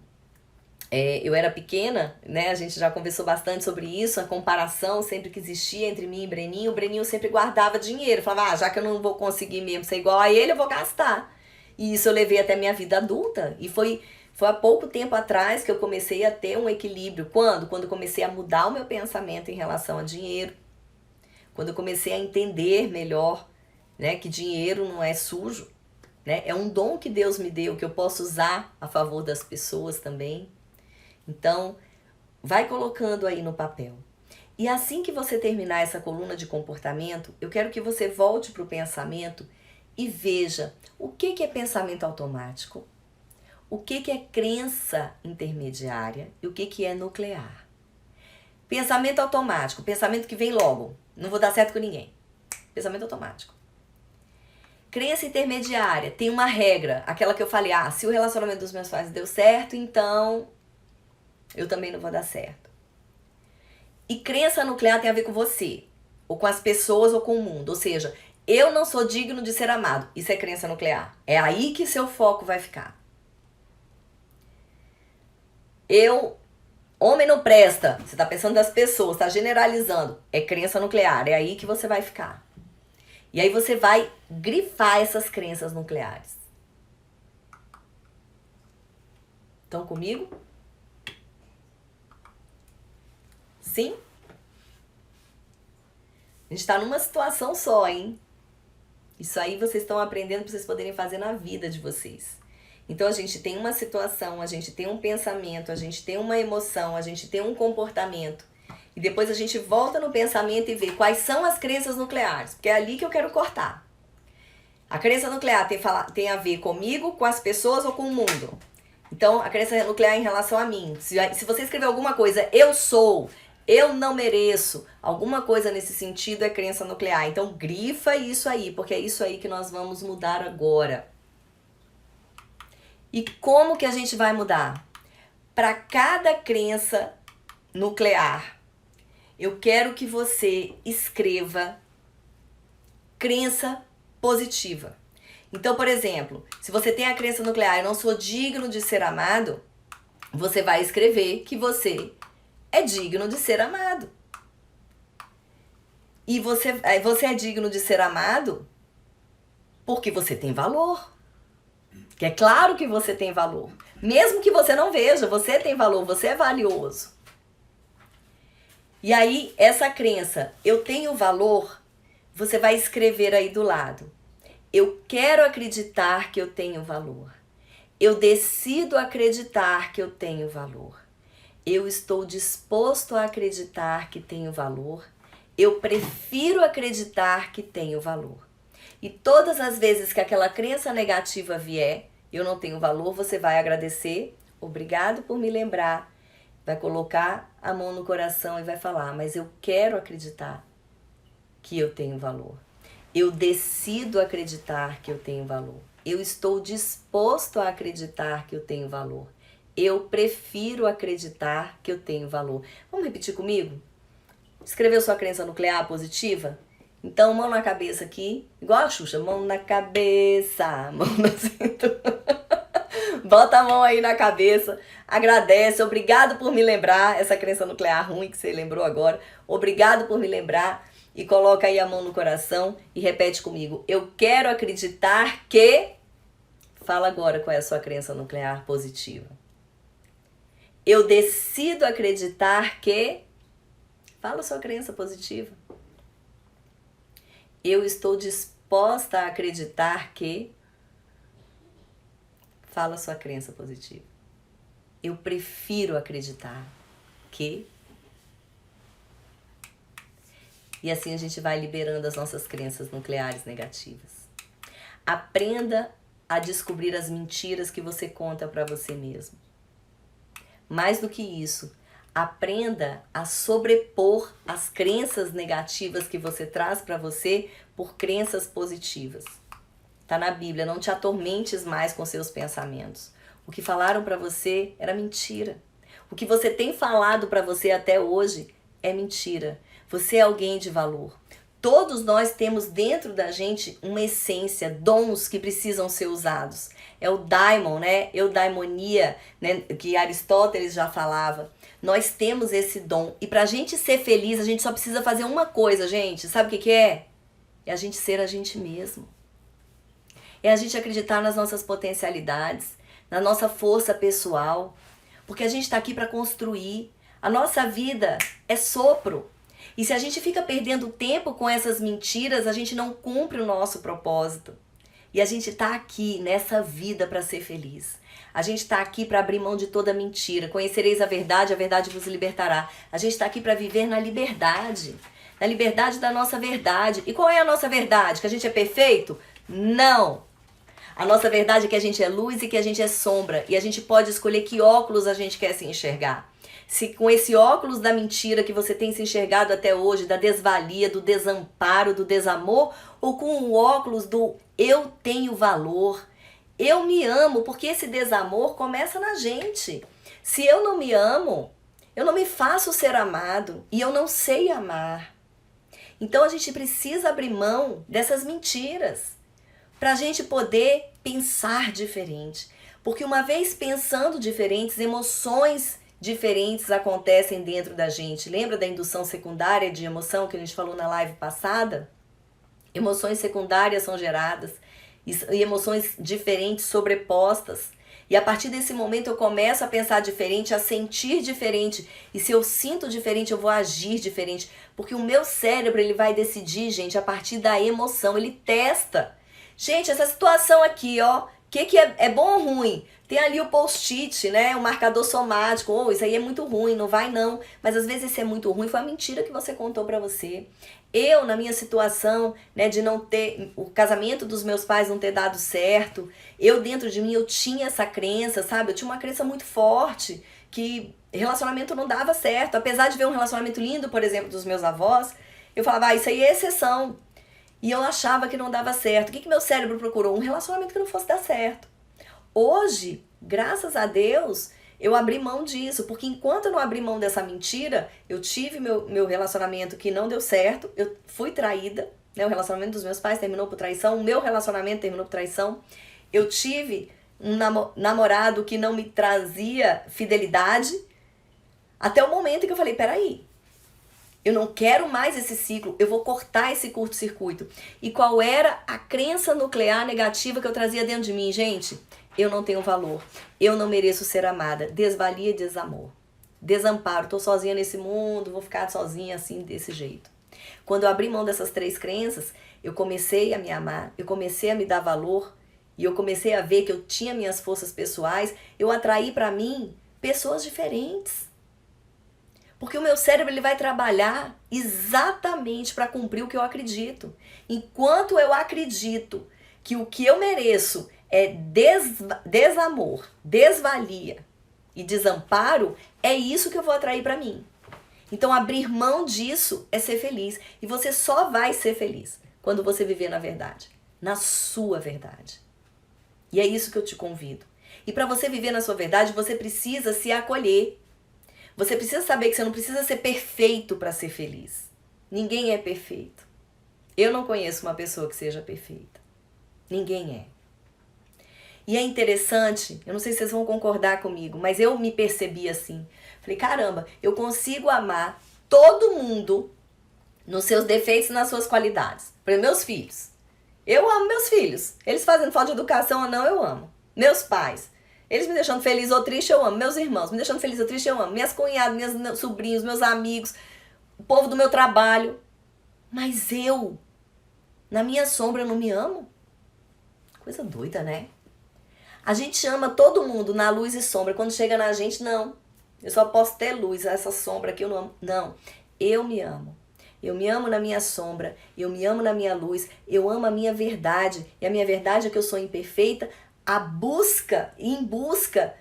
eu era pequena, né? A gente já conversou bastante sobre isso, a comparação sempre que existia entre mim e o Breninho sempre guardava dinheiro, falava, já que eu não vou conseguir mesmo ser igual a ele, eu vou gastar. E isso eu levei até minha vida adulta, e foi há pouco tempo atrás que eu comecei a ter um equilíbrio. Quando? Quando eu comecei a mudar o meu pensamento em relação a dinheiro, quando eu comecei a entender melhor, né, que dinheiro não é sujo, né? É um dom que Deus me deu, que eu posso usar a favor das pessoas também. Então, vai colocando aí no papel. E assim que você terminar essa coluna de comportamento, eu quero que você volte para o pensamento e veja o que é pensamento automático, o que é crença intermediária e o que é nuclear. Pensamento automático, pensamento que vem logo, não vou dar certo com ninguém. Pensamento automático. Crença intermediária, tem uma regra, aquela que eu falei, se o relacionamento dos meus pais deu certo, então eu também não vou dar certo. E crença nuclear tem a ver com você, ou com as pessoas, ou com o mundo. Ou seja, eu não sou digno de ser amado. Isso é crença nuclear. É aí que seu foco vai ficar. Homem não presta. Você está pensando das pessoas, está generalizando. É crença nuclear. É aí que você vai ficar. E aí você vai grifar essas crenças nucleares. Estão comigo? Sim? A gente está numa situação só, hein? Isso aí vocês estão aprendendo para vocês poderem fazer na vida de vocês. Então a gente tem uma situação, a gente tem um pensamento, a gente tem uma emoção, a gente tem um comportamento. E depois a gente volta no pensamento e vê quais são as crenças nucleares. Porque é ali que eu quero cortar. A crença nuclear tem a ver comigo, com as pessoas ou com o mundo. Então a crença nuclear em relação a mim. Se você escrever alguma coisa, eu sou... Eu não mereço. Alguma coisa nesse sentido é crença nuclear. Então grifa isso aí, porque é isso aí que nós vamos mudar agora. E como que a gente vai mudar? Para cada crença nuclear, eu quero que você escreva crença positiva. Então, por exemplo, se você tem a crença nuclear, eu não sou digno de ser amado, você vai escrever que você é digno de ser amado. E você é digno de ser amado porque você tem valor. Que é claro que você tem valor. Mesmo que você não veja, você tem valor, você é valioso. E aí, essa crença, eu tenho valor, você vai escrever aí do lado. Eu quero acreditar que eu tenho valor. Eu decido acreditar que eu tenho valor. Eu estou disposto a acreditar que tenho valor. Eu prefiro acreditar que tenho valor. E todas as vezes que aquela crença negativa vier, eu não tenho valor, você vai agradecer. Obrigado por me lembrar. Vai colocar a mão no coração e vai falar, mas eu quero acreditar que eu tenho valor. Eu decido acreditar que eu tenho valor. Eu estou disposto a acreditar que eu tenho valor. Eu prefiro acreditar que eu tenho valor. Vamos repetir comigo? Escreveu sua crença nuclear positiva? Então, mão na cabeça aqui, igual a Xuxa, mão na cabeça, mão na cintura. Bota a mão aí na cabeça, agradece, obrigado por me lembrar, essa crença nuclear ruim que você lembrou agora, obrigado por me lembrar, e coloca aí a mão no coração e repete comigo, eu quero acreditar que... Fala agora qual é a sua crença nuclear positiva. Eu decido acreditar que... Fala a sua crença positiva. Eu estou disposta a acreditar que... Fala a sua crença positiva. Eu prefiro acreditar que... E assim a gente vai liberando as nossas crenças nucleares negativas. Aprenda a descobrir as mentiras que você conta para você mesmo. Mais do que isso, Aprenda a sobrepor as crenças negativas que você traz para você por crenças positivas. Tá na Bíblia, não te atormentes mais com seus pensamentos. O que falaram para você era mentira. O que você tem falado para você até hoje é mentira. Você é alguém de valor. Todos nós temos dentro da gente uma essência, dons que precisam ser usados. É o daimon, né? Eudaimonia, né? Que Aristóteles já falava. Nós temos esse dom. E pra gente ser feliz, a gente só precisa fazer uma coisa, gente. Sabe o que que é? É a gente ser a gente mesmo. É a gente acreditar nas nossas potencialidades, na nossa força pessoal. Porque a gente está aqui para construir. A nossa vida é sopro. E se a gente fica perdendo tempo com essas mentiras, a gente não cumpre o nosso propósito. E a gente está aqui nessa vida para ser feliz. A gente está aqui para abrir mão de toda mentira. Conhecereis a verdade vos libertará. A gente está aqui para viver na liberdade da nossa verdade. E qual é a nossa verdade? Que a gente é perfeito? Não! A nossa verdade é que a gente é luz e que a gente é sombra. E a gente pode escolher que óculos a gente quer se enxergar. Se com esse óculos da mentira que você tem se enxergado até hoje, da desvalia, do desamparo, do desamor, ou com o óculos do eu tenho valor, eu me amo, porque esse desamor começa na gente. Se eu não me amo, eu não me faço ser amado e eu não sei amar. Então a gente precisa abrir mão dessas mentiras para a gente poder pensar diferente. Porque uma vez pensando diferentes, emoções diferentes acontecem dentro da gente. Lembra da indução secundária de emoção que a gente falou na live passada? Emoções secundárias são geradas e emoções diferentes sobrepostas. E a partir desse momento eu começo a pensar diferente, a sentir diferente. E se eu sinto diferente, eu vou agir diferente. Porque o meu cérebro ele vai decidir, gente, a partir da emoção. Ele testa. Gente, essa situação aqui, ó, que é bom ou ruim? Tem ali o post-it, né? O marcador somático. Oh, isso aí é muito ruim, não vai não. Mas às vezes isso é muito ruim, foi a mentira que você contou pra você. Eu, na minha situação, né, de não ter, o casamento dos meus pais não ter dado certo, eu dentro de mim, eu tinha essa crença, sabe? Eu tinha uma crença muito forte que relacionamento não dava certo. Apesar de ver um relacionamento lindo, por exemplo, dos meus avós, eu falava, isso aí é exceção. E eu achava que não dava certo. O que meu cérebro procurou? Um relacionamento que não fosse dar certo. Hoje, graças a Deus, eu abri mão disso. Porque enquanto eu não abri mão dessa mentira, eu tive meu relacionamento que não deu certo. Eu fui traída. Né? O relacionamento dos meus pais terminou por traição. O meu relacionamento terminou por traição. Eu tive um namorado que não me trazia fidelidade. Até o momento em que eu falei, peraí. Eu não quero mais esse ciclo, eu vou cortar esse curto-circuito. E qual era a crença nuclear negativa que eu trazia dentro de mim? Gente, eu não tenho valor, eu não mereço ser amada, desvalia e desamor. Desamparo, tô sozinha nesse mundo, vou ficar sozinha assim, desse jeito. Quando eu abri mão dessas três crenças, eu comecei a me amar, eu comecei a me dar valor, e eu comecei a ver que eu tinha minhas forças pessoais, eu atraí para mim pessoas diferentes. Porque o meu cérebro ele vai trabalhar exatamente para cumprir o que eu acredito. Enquanto eu acredito que o que eu mereço é desamor, desvalia e desamparo, é isso que eu vou atrair para mim. Então abrir mão disso é ser feliz. E você só vai ser feliz quando você viver na verdade, na sua verdade. E é isso que eu te convido. E para você viver na sua verdade, você precisa se acolher. Você precisa saber que você não precisa ser perfeito para ser feliz. Ninguém é perfeito. Eu não conheço uma pessoa que seja perfeita. Ninguém é. E é interessante, eu não sei se vocês vão concordar comigo, mas eu me percebi assim. Falei, caramba, eu consigo amar todo mundo nos seus defeitos e nas suas qualidades. Por exemplo, meus filhos. Eu amo meus filhos. Eles fazendo falta de educação ou não, eu amo. Meus pais. Eles me deixando feliz ou triste, eu amo. Meus irmãos me deixando feliz ou triste, eu amo. Minhas cunhadas, meus sobrinhos, meus amigos, o povo do meu trabalho. Mas eu, na minha sombra, eu não me amo? Coisa doida, né? A gente ama todo mundo na luz e sombra. Quando chega na gente, não. Eu só posso ter luz, essa sombra aqui eu não amo. Não, eu me amo. Eu me amo na minha sombra, eu me amo na minha luz, eu amo a minha verdade. E a minha verdade é que eu sou imperfeita, em busca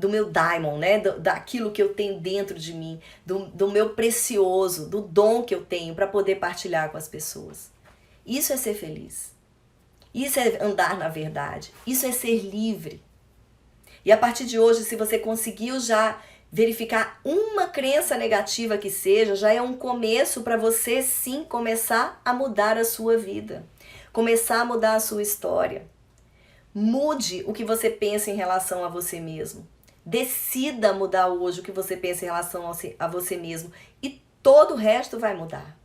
do meu diamond, né? Daquilo que eu tenho dentro de mim, do meu precioso, do dom que eu tenho para poder partilhar com as pessoas. Isso é ser feliz. Isso é andar na verdade. Isso é ser livre. E a partir de hoje, se você conseguiu já verificar uma crença negativa que seja, já é um começo para você sim começar a mudar a sua vida. Começar a mudar a sua história. Mude o que você pensa em relação a você mesmo. Decida mudar hoje o que você pensa em relação a você mesmo. E todo o resto vai mudar.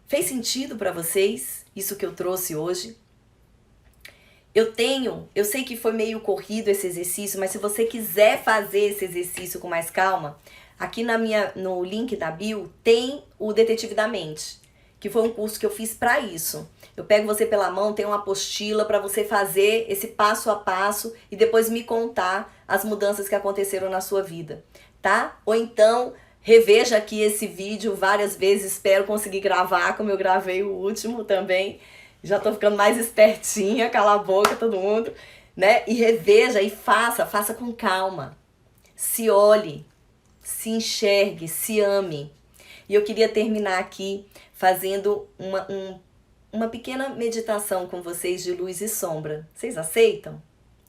Fez sentido para vocês isso que eu trouxe hoje? Eu sei que foi meio corrido esse exercício, mas se você quiser fazer esse exercício com mais calma, aqui no link da bio tem o Detetive da Mente, que foi um curso que eu fiz para isso. Eu pego você pela mão, tem uma apostila para você fazer esse passo a passo e depois me contar as mudanças que aconteceram na sua vida, tá? Ou então, reveja aqui esse vídeo várias vezes, espero conseguir gravar como eu gravei o último também. Já tô ficando mais espertinha, cala a boca todo mundo, né? E reveja e faça com calma. Se olhe, se enxergue, se ame. E eu queria terminar aqui fazendo uma pequena meditação com vocês de luz e sombra. Vocês aceitam?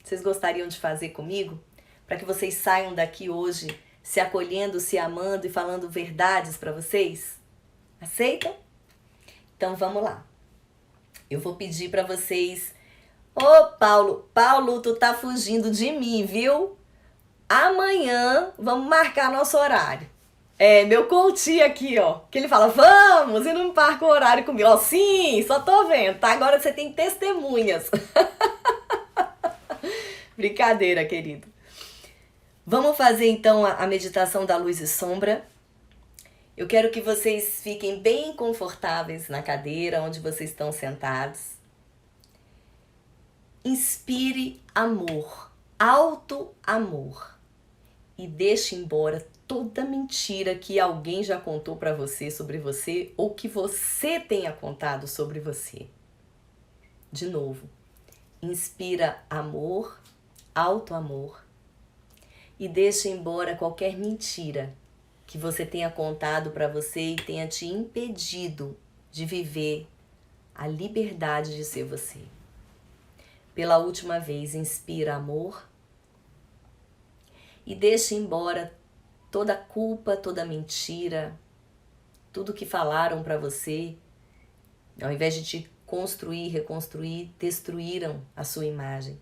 Vocês gostariam de fazer comigo? Para que vocês saiam daqui hoje se acolhendo, se amando e falando verdades para vocês? Aceitam? Então vamos lá. Eu vou pedir para vocês... Ô, Paulo, tu tá fugindo de mim, viu? Amanhã vamos marcar nosso horário. É, meu coach aqui, ó, que ele fala, vamos, e não marca o horário comigo. Ó, sim, só tô vendo, tá? Agora você tem testemunhas. Brincadeira, querido. Vamos fazer, então, a meditação da luz e sombra. Eu quero que vocês fiquem bem confortáveis na cadeira onde vocês estão sentados. Inspire amor, alto amor. E deixe embora toda mentira que alguém já contou para você sobre você ou que você tenha contado sobre você. De novo, inspira amor, alto amor. E deixe embora qualquer mentira que você tenha contado para você e tenha te impedido de viver a liberdade de ser você. Pela última vez, inspira amor e deixe embora toda culpa, toda mentira, tudo que falaram para você, ao invés de te construir, reconstruir, destruíram a sua imagem.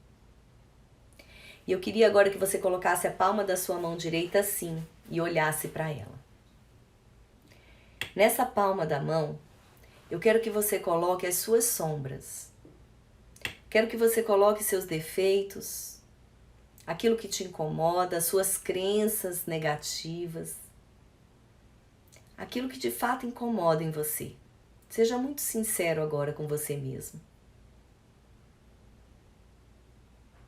E eu queria agora que você colocasse a palma da sua mão direita assim e olhasse para ela. Nessa palma da mão, eu quero que você coloque as suas sombras. Quero que você coloque seus defeitos, aquilo que te incomoda, as suas crenças negativas, aquilo que de fato incomoda em você. Seja muito sincero agora com você mesmo.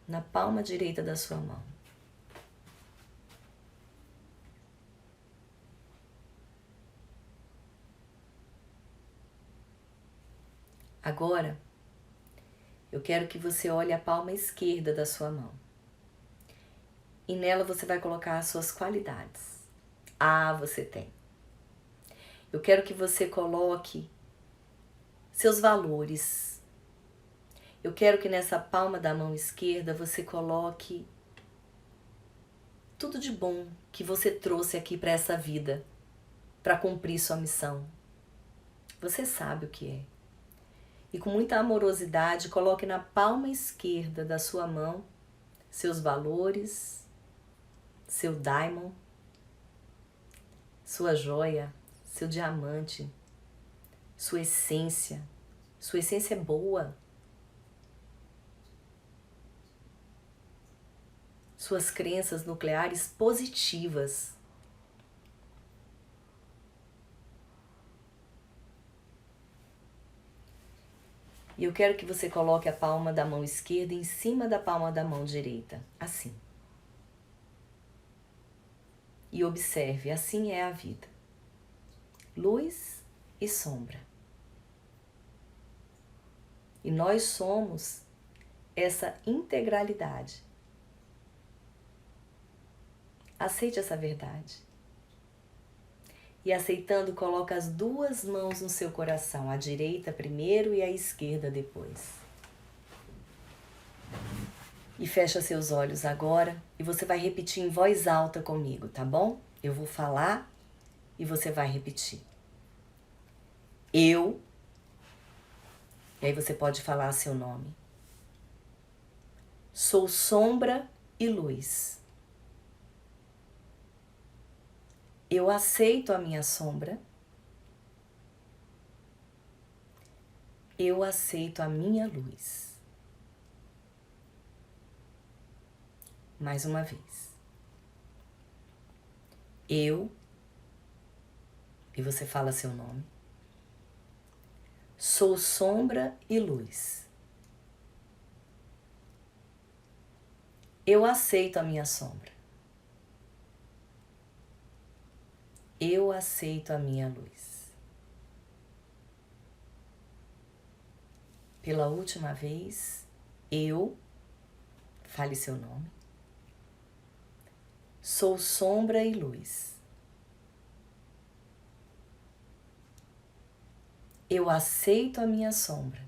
Na palma direita da sua mão. Agora, eu quero que você olhe a palma esquerda da sua mão. E nela você vai colocar as suas qualidades. Ah, você tem. Eu quero que você coloque seus valores. Eu quero que nessa palma da mão esquerda você coloque tudo de bom que você trouxe aqui para essa vida, para cumprir sua missão. Você sabe o que é. E com muita amorosidade, coloque na palma esquerda da sua mão seus valores, seu diamond, sua joia, seu diamante, sua essência. Sua essência é boa. Suas crenças nucleares positivas. E eu quero que você coloque a palma da mão esquerda em cima da palma da mão direita, assim. E observe, assim é a vida. Luz e sombra. E nós somos essa integralidade. Aceite essa verdade. E aceitando, coloca as duas mãos no seu coração, a direita primeiro e a esquerda depois. E fecha seus olhos agora e você vai repetir em voz alta comigo, tá bom? Eu vou falar e você vai repetir. Eu, e aí você pode falar seu nome. Sou sombra e luz. Eu aceito a minha sombra. Eu aceito a minha luz. Mais uma vez. Eu, e você fala seu nome. Sou sombra e luz. Eu aceito a minha sombra. Eu aceito a minha luz. Pela última vez, eu, fale seu nome, sou sombra e luz. Eu aceito a minha sombra.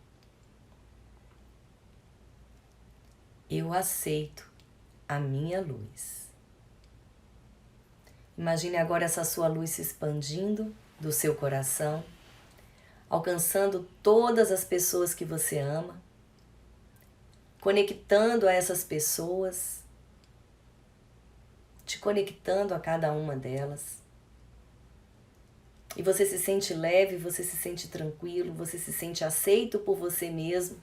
Eu aceito a minha luz. Imagine agora essa sua luz se expandindo do seu coração, alcançando todas as pessoas que você ama, conectando a essas pessoas, te conectando a cada uma delas. E você se sente leve, você se sente tranquilo, você se sente aceito por você mesmo,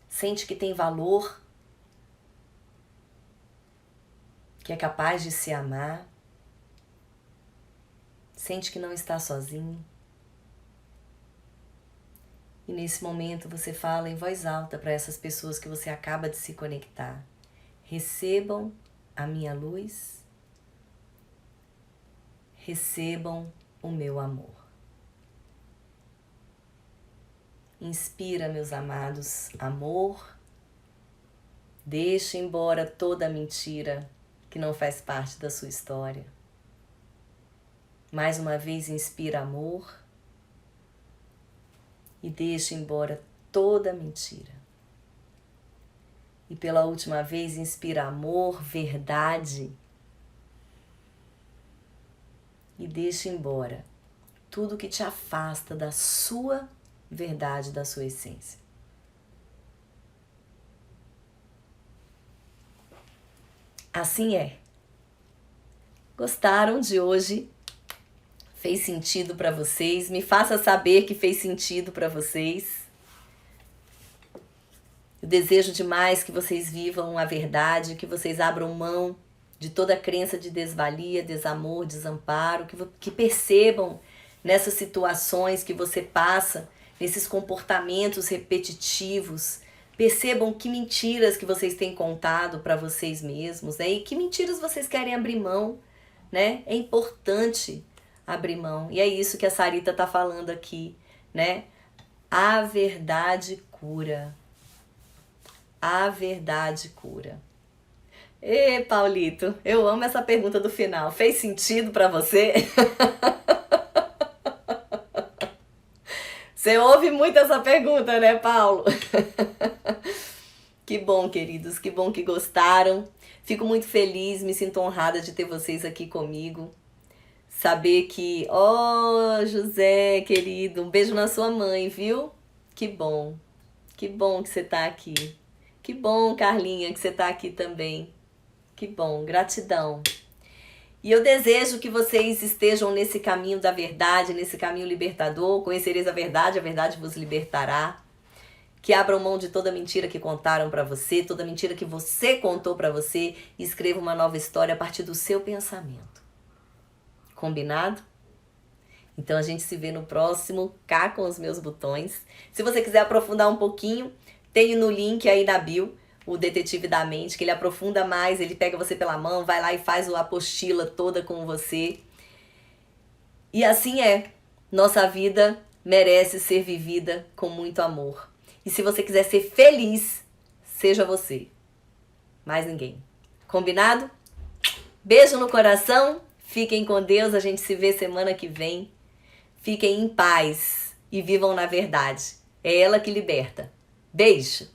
sente que tem valor, que é capaz de se amar, sente que não está sozinho. E nesse momento você fala em voz alta para essas pessoas que você acaba de se conectar. Recebam a minha luz, recebam o meu amor. Inspira, meus amados, amor. Deixe embora toda a mentira que não faz parte da sua história. Mais uma vez, inspira amor e deixe embora toda a mentira. E pela última vez, inspira amor, verdade e deixe embora tudo que te afasta da sua verdade, da sua essência. Assim é. Gostaram de hoje? Fez sentido para vocês? Me faça saber que fez sentido para vocês. Eu desejo demais que vocês vivam a verdade, que vocês abram mão de toda crença de desvalia, desamor, desamparo, que percebam nessas situações que você passa, nesses comportamentos repetitivos, percebam que mentiras que vocês têm contado para vocês mesmos, né? E que mentiras vocês querem abrir mão, né? É importante abrir mão. E é isso que a Sarita está falando aqui, né? A verdade cura. A verdade cura. Ê, Paulito, eu amo essa pergunta do final. Fez sentido para você? Você ouve muito essa pergunta, né, Paulo? Que bom, queridos, que bom que gostaram. Fico muito feliz, me sinto honrada de ter vocês aqui comigo. Saber que, José, querido, um beijo na sua mãe, viu? Que bom que você tá aqui. Que bom, Carlinha, que você tá aqui também. Que bom, gratidão. E eu desejo que vocês estejam nesse caminho da verdade, nesse caminho libertador. Conhecereis a verdade vos libertará. Que abram mão de toda mentira que contaram pra você, toda mentira que você contou pra você e escreva uma nova história a partir do seu pensamento. Combinado? Então a gente se vê no próximo Cá com os Meus Botões. Se você quiser aprofundar um pouquinho, tem no link aí na bio o Detetive da Mente, que ele aprofunda mais, ele pega você pela mão, vai lá e faz a apostila toda com você. E assim é. Nossa vida merece ser vivida com muito amor. E se você quiser ser feliz, seja você. Mais ninguém. Combinado? Beijo no coração, fiquem com Deus, a gente se vê semana que vem. Fiquem em paz e vivam na verdade. É ela que liberta. Beijo!